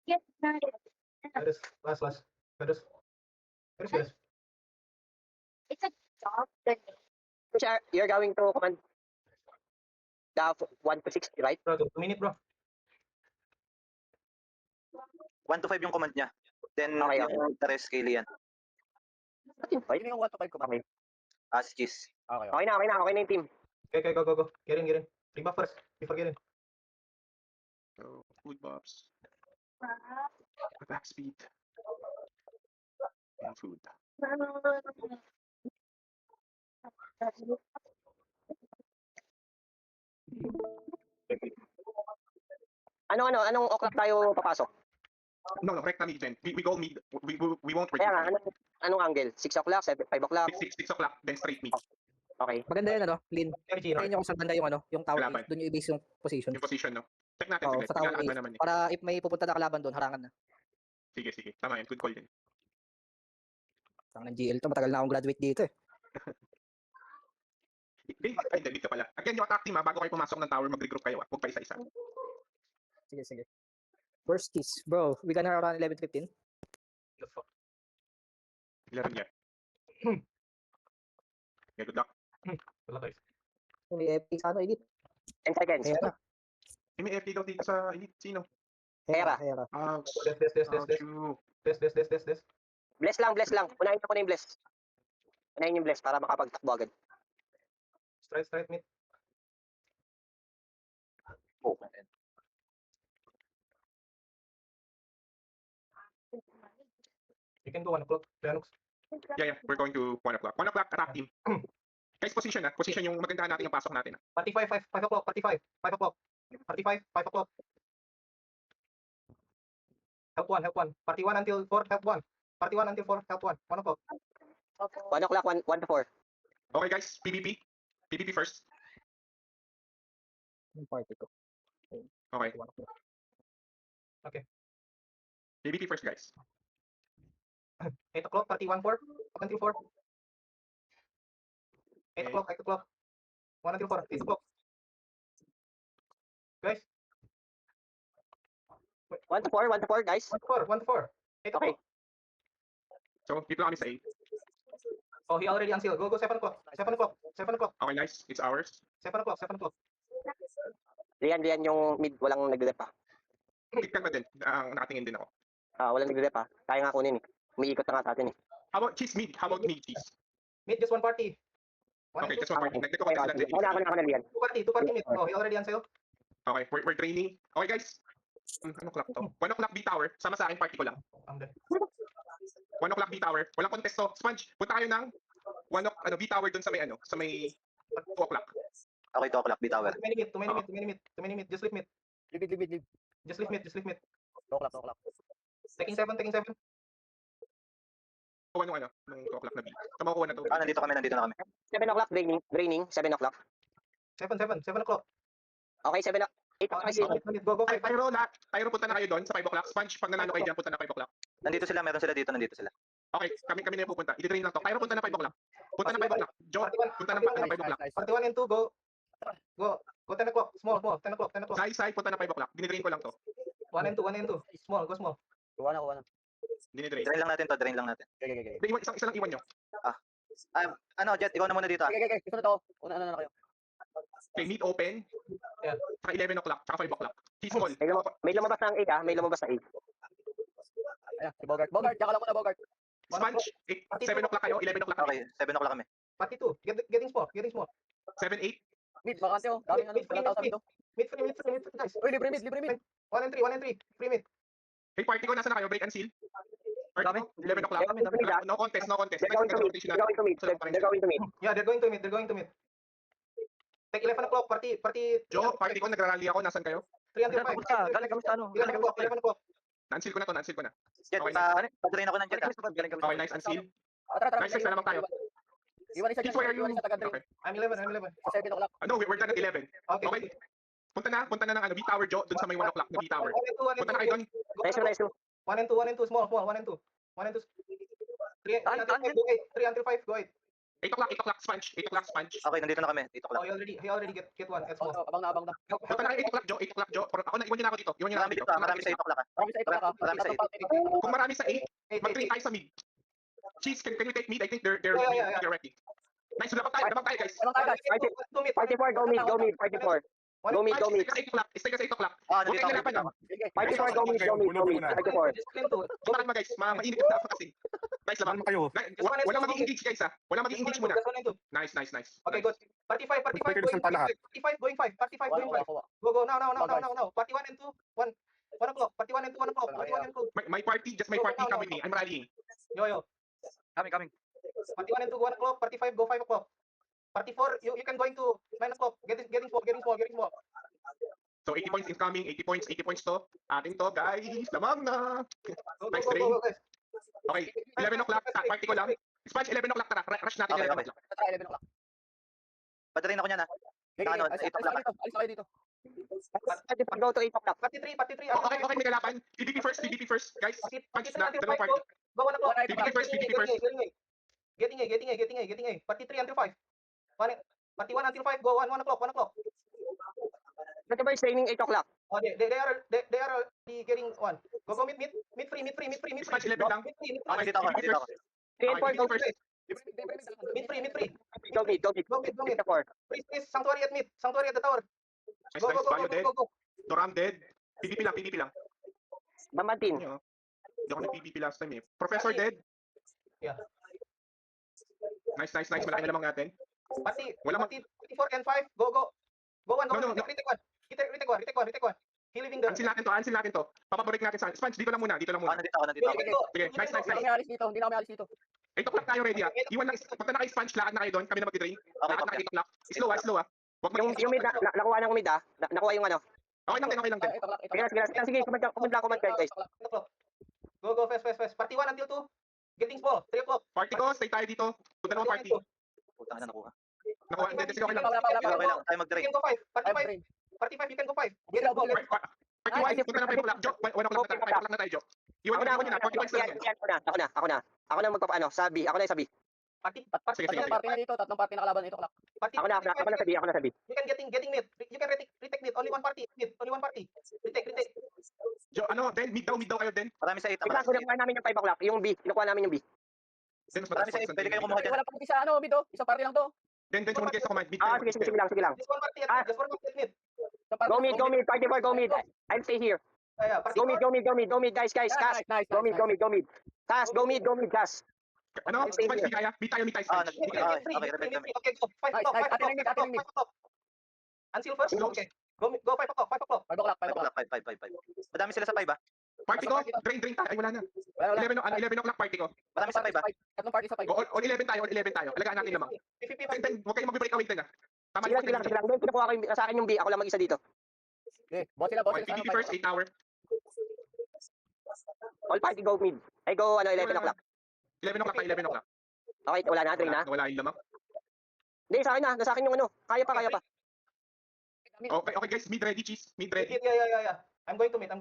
Peres, last. Peres. It's a dog. You're going to command the 1 to 60, right? Bro, 2 minute, bro. 1 to 5 yung command niya. Then, Okay, yung rest kay Lian. Sino yung 1 to 5 command? Okay. Si Cheese. Okay na yung team. Okay, go. Get in. Rebuff first, before get in. So, food buffs. Attack speed. And food. Anong o'clock tayo papasok? No, recta mid then. We go mid. We won't Kaya nga, retreat. anong angle? 6 o'clock, 5 o'clock? 6 o'clock, then straight mid. Okay. Maganda yun, ano, Lin. Carry Gino. Kaya nyo kung saan banda yung tower, Kalaban. doon yung i-base yung position. Yung position, no? Check natin, Oo, sige. sa tower Tingnan base. naman eh. Para if may pupunta na kalaban doon, harangan na. Sige. Tama yun. Good call din. Ang ng GL to, matagal na akong graduate dito eh. Hindi ka pala. Again, yung attack team, bago kayo pumasok ng tower, mag-regroup kayo. Huwag pa isa-isa. Sige. First kiss. Bro, we gonna run 11:15. The fuck? Ilan yan? Yeah, good luck. Wala guys. May FP sa elite. 10 seconds. Hera. May FP daw dito sa elite. Sino? Hera. Des. Bless lang. Unahin ko na yung bless. Unahin yung bless para makapagtakbo agad. Straight mid. Oh, You can go 1 o'clock, Leonux. Yeah. We're going to 1 o'clock. 1 o'clock, attack team. Guys, position na. Position yung maganda natin yung pasok natin. Party 5 o'clock. Party 5 o'clock. Help 1. Party 1 until 4, help 1. Party 1 until 4, help 1. 1 o'clock. 1 o'clock, 1 to 4. Okay, guys. PvP. PvP first. Yung party ko. Okay. 1 o'clock. PvP first, guys. 8 o'clock, party 1, 4. Up until 4. 8 o'clock. 1 until 4, 8 o'clock. Guys, 1 to 4, guys. 1 to 4. 8 o'clock. So, dito lang kami sa 8. Oh, he already unsealed. Go 7 o'clock. Okay, guys. It's ours. 7 o'clock. Lian yung mid, walang nagde-dep pa. Kick ka ba din? Nakatingin din ako. Walang nagde-dep pa. Tayo nga kunin eh. Umiikot na nga sa atin eh. How about cheese mid? Cheese? Mid, just 1 party. Okay, just 1 party. Nagdito ko sila. Ako na Lian. 2 party mid. Oh, he already unsealed. Okay, we're training. Okay, guys. Ano clock to? 1 o'clock B-Tower. Sama sa akin, party ko lang. I'm dead. 1 o'clock B-Tower. Walang contesto. Sponge, punta kayo ng B-Tower dun sa may 2 o'clock. Okay, 2 o'clock, B-Tower. 2 minute. Just leave mid. Leave. Just leave mid. 2 o'clock. Taking 7. Kuha nung 2 o'clock na B. Tama ko na to. Nandito na kami. 7 o'clock, draining. 7 o'clock. 7 o'clock. Okay, 8 o'clock. Go 5. Tyro, punta na kayo doon sa 5 o'clock. Sponge, pag nanalo kayo dyan, punta na 5 o'clock. Nandito sila, meron sila dito, nandito sila. Okay, kami na yung pupunta. I-train lang to. Tyro, punta na 5 o'clock. Punta na 5 o'clock. Joe, punta na 5 o'clock. Party 1 and 2, go. Go 10 o'clock. Small. 10 o'clock. Sai, punta na 5 o'clock. Dinitrain ko lang to. 1 and 2. Small, go small. Kuha na. Dinitrain. Drain lang natin. Okay. Isa lang iwan nyo. Jet, ikaw na muna dito. Okay. Ito na to. Una na kayo. Okay, meet open. Yeah. Saka 11 o'clock, saka 5 o'clock. Cheese call. May lumabas na ang 8 May lumabas na 8. Ayan, si Bogart. Tsaka lang muna Bogart. Sponge, 7 o'clock kayo, 11 o'clock kami. Okay, 7 o'clock kami. Party 2. Getting small. 7, 8. Mid, bakante oh. Daming walang tao sa mid oh. Mid, guys. Uy, libre mid. 1 and 3. Free mid. Hey, party ko, nasa na kayo? Break and seal. Party Dami. ko, 11 o'clock. No contest. They're going to mid. Yeah, they're going to mid. Take 11 o'clock. Party. Joe, party ko, nagrarally ako. Nasan kayo? 3 until 5. Galing kami sa 11 o'clock. Na-unseal ko na. Jet, Okay, pa-drain ako ng Jet. Galing kami Okay, nice, unseal. Tara. Nice, na naman tayo. Iwan isa Cheese, where are you? sa taga-drain. Okay. I'm 11. 7 o'clock. No, we're done at 11. Okay. Okay. Punta na ng B-Tower, Joe, dun sa may 1 o'clock na B-Tower. 1 Punta na kayo dun. Nice. 1 and 2. Small. 1 and 2. 3 until 5. Go 8. 8 o'clock, sponge. 8 o'clock, sponge. Okay, nandito na kami. 8 Oh, o'clock. he already get one. It's small. Abang na. Punta na kayo 8 o'clock, Joe. 8 o'clock, Joe. Ako na, iwan niyo na ako dito. Iwan niyo na ako Marami dito. dito, marami sa 8 o'clock. Marami sa ito ka. Marami sa Kung marami sa 8, Eight, mag-train tayo sa mid. Cheese, can you take mid? I think they're Yeah. ready. Nice, labang tayo guys. Abang tayo, guys. 44, go mid, 44. Go mid. Stay ka sa 8 o'clock. Ah, Huwag nandito kayo ako. hirapan, ah. 44, go mid. 44. Kumakan mo guys, mainit na ako kasi. Guys, labang. Ano kayo? Walang mag-engage guys ha. Walang mag-engage muna. Nice. Okay, good. 45 Pwede going resulta lahat. 5. 45 going 5. 45 going 5. Go. Now. Party 1 and 2. 1 o'clock. Party 1 and 2, 1 o'clock. Party 1 and 2. My party, just my party, come with me. I'm rallying. Yo. Coming. Party 1 and 2, 1 o'clock. Party 5, go 5 o'clock. Party 4, you can going to 9 o'clock. Getting small. So 80 points incoming, 80 points to. Ating to, guys. Lamang na. Nice train. Go, guys. Okay, 11 o'clock, party ko lang. Sponge, 11 o'clock, tara. Rush natin Okay, 11 o'clock. 11 o'clock. Patarin ako niyan ha. Ano, 8 o'clock. Alis kayo dito. Go to 8 o'clock. Party 3. Okay, may kalaban. PvP first, guys. Party Sponge na, 3 until dalawang 5, party. go 1 o'clock. PvP first. Getting A. Party 3 until 5. Party 1 until 5, go 1 o'clock. Whatever is training 8 o'clock. Oh, they are already getting 1. Go mid free. Sponge, 11 lang. Mid Okay, dito ako. 3 and 4, go first. free. Go mid. Go mid. 4. Please, Sanctuary at mid. Sanctuary at the tower. Nice, Bio dead. Go. Doram dead. PvP lang. Bamantin. Hindi ako nag-PvP last time eh. Professor dead. Yeah. Nice. Malaki na lamang natin. Party Walang 4 and 5, go 1. No. Retake 1. He leaving the... Cancel natin to. Papabalik natin sa Sponge, dito lang muna. Ah, nandito ako. Sige, nice. Hindi na kami alis dito. 8 o'clock tayo ready ha. Iwan lang, punta na kay Sponge, lakad na kayo doon. Kami na mag-train. Okay, Lakad na okay. kay 8 o'clock. Slow ha. Huwag Yung mid, nakuha ng mid nakuha yung ano. Okay lang din. Sige, comment guys. Go fast. Party 1 until 2. Getting small. 3 o'clock. Party ko, stay tayo dito. Punta naman party. Putang ina nakuha. Nakuha, hindi, sige, okay lang. Okay lang. Tayo You mag-train. can go 5. Party 5, you can go 5. Getting small. Party 1, punta na 5 o'clock. Joe, 1 o'clock na tayo, Joe. Iwan nyo na, 40 points lang yan. Ako na magpapa sabi. Ako na yung sabi. Party Sige. Party na dito, tatlong party na kalaban 8 o'clock. Ako na sabi. You can getting mid. You can retake mid. Only one party. Retake. Joe, then, mid daw kayo din. Marami sa 8 Tignan o'clock. ko nakuha namin yung 5 o'clock. Yung B, kinukuha namin yung B. Then, mas Marami sa 8. Pwede kayo kumuha dyan. Wala pa isa mid oh. Isang party lang to. Then, sumunod kayo sa command. Mid Ah, kayo. sige lang. Just one party at mid. Go mid, party 4, go mid. I'll stay here. Yeah, party Go mid, guys, Cash. Nice. Go mid. Cash, go mid, Cash. Ano? Sponge, di kaya? Mid tayo, Sponge. Okay, repeat kami. Okay, go. 5 o'clock. Until first. Okay. Go 5 o'clock. 5 o'clock. 5. Madami sila sa 5 ah. Party ko, drain tayo. Ay, wala na. 11 o'clock party ko. Marami sa 5 ah. Tatlong party sa 5. On 11 tayo. Alagaan natin lamang. Then, huwag kayong mag-break away din ah. Tama Sige lang. Then, kinukuha ko sa akin yung B. Ako lang mag-isa dito. Okay, boss sila. PvP first, 8 hour. All party go mid. Ay, go 11 o'clock. 11 o'clock. Okay, wala na, train na. Wala yung lamang. Hindi, sa akin na. Nasa akin yung ano. Kaya pa. Okay guys, mid ready, cheese. Mid ready. Yeah. I'm going to mid.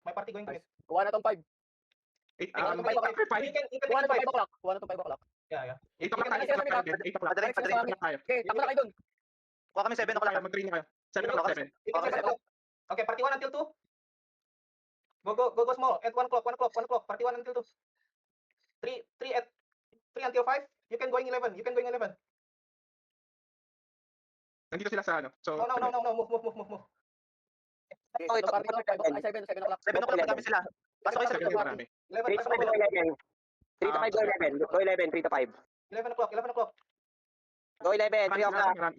My party going to mid. Kuha na tong 5. 8 5. You can Kuha na tong 5 take 5. o'clock. Kuha na tong 5 o'clock. Yeah. 8 o'clock tayo. 8 o'clock. Padaling. Okay, takbo na kayo dun. Kuha kami 7 o'clock. Mag-train na kayo. 7 o'clock, 7. Okay, party 1 until 2. Go small. At 1 o'clock. Party 1 until 2. 3 until 5. You can going 11. Nandito sila sa ano. So, No. Move. Okay, tatlong party to 5 o'clock. Ay, 7 o'clock. 7 o'clock madami sila. Pasok kayo sa 7 marami. 11 3 to 5 go 11. 3 to 5 go 11. Go 11, 3 to 5. 11 o'clock. Go 11, 3 o'clock. Marami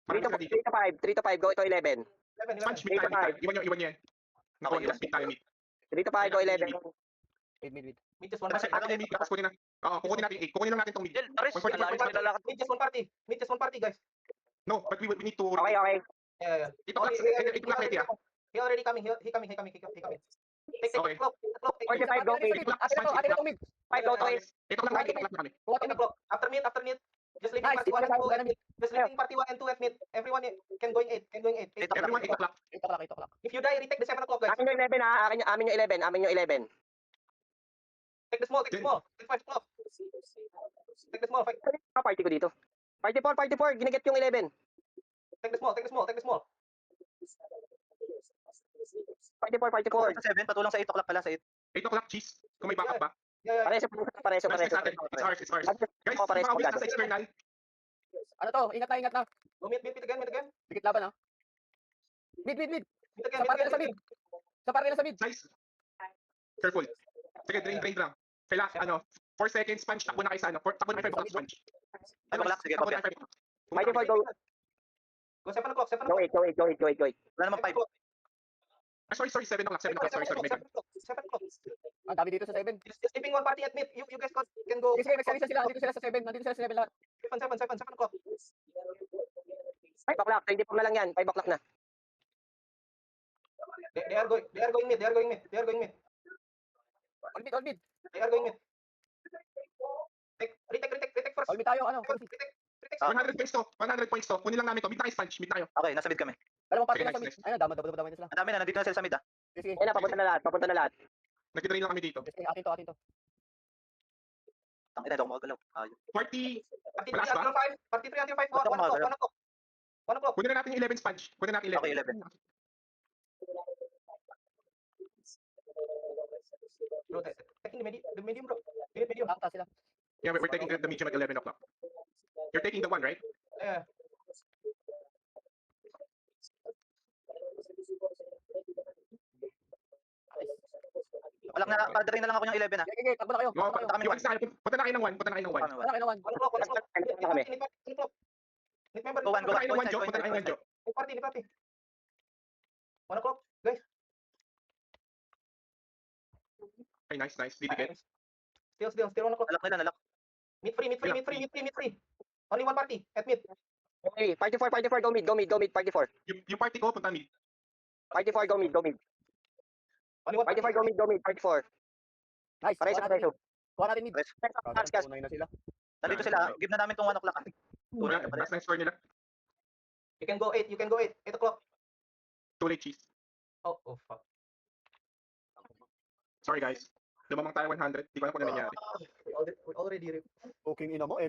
3 sila dito. to 5, go to 11. 11. Sponge, mid tayo. Iwan nyo yan. Nakuha nyo, mid tayo, mid. 3 to 5, go 11. Mid. Mid just one Kasi party. Ano yung mid? Tapos kunin na. Oo, kukunin natin 8. Kukunin lang natin tong mid. Aris, Mid just one party, guys. No, but we need to... Okay. Yeah. 8 o'clock ready ah. He already coming. He coming. Take Okay. o'clock. 45 go mid. Ate na tong mid. 5 go to 8. 8 o'clock na kami. Kuha 10 tong mid. o'clock. After mid. Just leaving Nice. party 1 and 2 at Enemy. mid. Just leaving party 1 and 2 at mid. Everyone can going 8. Everyone 8 o'clock. 8 o'clock. If you die, retake the 7 o'clock, guys. Amin yung 11 ha. Amin yung 11. Take the small. Take 5 o'clock. Take the small. 5. Party ko dito. Party 4, giniget yung 11. Take the small, take the small, take the small. Party 4. Sa 7, patulang sa 8 o'clock pala, sa 8. 8 o'clock, cheese. Kung may backup ba? Yeah. Pareso. Nice, nice natin. It's ours, it's ours. Guys, Ako, pares mga ko wins agad. na sa external. Ano to? Ingat na. Go mid again. Dikit laban ah. Mid. Mid Sa parte again. sa mid. Sa parte sa mid. Nice. Careful. Sige, drain lang. Kailangan, 4 seconds, punch. Takbo na kayo sa ano. Takbo na kayo 5 o'clock, punch. 5 o'clock, sige, Takbo na copy. kayo 5 o'clock. Party 4, go. Go 7 o'clock, 7 Go o'clock. 8. Wala namang 5. Sorry, 7 o'clock, sorry. 7 o'clock. Ang dami dito sa 7. Sleeping one party at mid. You guys can go. Sige, mag-service sila. Nandito sila sa 7. Nandito sila sa 7 lahat. 7 o'clock. 5 o'clock, 24 na lang yan. 5 o'clock na. They are going mid. All mid. They are going mid. Retake first. All mid tayo. Ano? Retake. 100 points to. Kunin lang namin to. Mid tayo, punch. Mid tayo. Okay, nasa mid kami. Alam mo, parte Sige, na sa mid. next. Ayun, damay na sila. Ang dami na, nandito na sila sa mid ah. Sige. Ayun na, papunta na lahat. Nag-drain lang kami dito. Sige, atin to. Tangina, hindi ako makagalaw. Ayun. Party, Party Wala 3 until 5. Party 3 until 5. 1 o'clock. kunin na natin yung 11 punch. Kunin natin 11. Okay, 11. Bro, taking the medium, bro. Medium. Nakakta sila. Yeah, we're taking the medium at 11 o'clock. You're taking the 1, right? Yeah. Walang na, padrin na lang ako yung 11 ah. Sige, takbo na kayo. No, Takbo na kayo. yung alis na kayo. Punta na kayo ng 1. Wala kayo na 1. 1 o'clock. Kami. Need member. Go one, Punta na kayo ng 1, Point Joe. side, Punta na kayo ng 1, Joe. Need party. 1 o'clock. Guys. Okay, nice. Didikit. Still 1 o'clock. Nalak nila, nalak. Mid free. Only one party at mid. Okay, Party 4, go mid, Party 4. Yung party ko, punta mid. Party 4, go mid. Only one Party 4, go mid, Party 4. Nice. Pareso. Kuha natin mid. Gas. Tunay na sila. Nandito sila, give na namin tong 1 o'clock ah. Tunay na pala. Last na score nila. You can go 8. 8 o'clock. Too late, cheese. Oh fuck. Sorry, guys. Lumamang tayo 100. Di ko alam kung ano nangyari. We already Booking ina mo,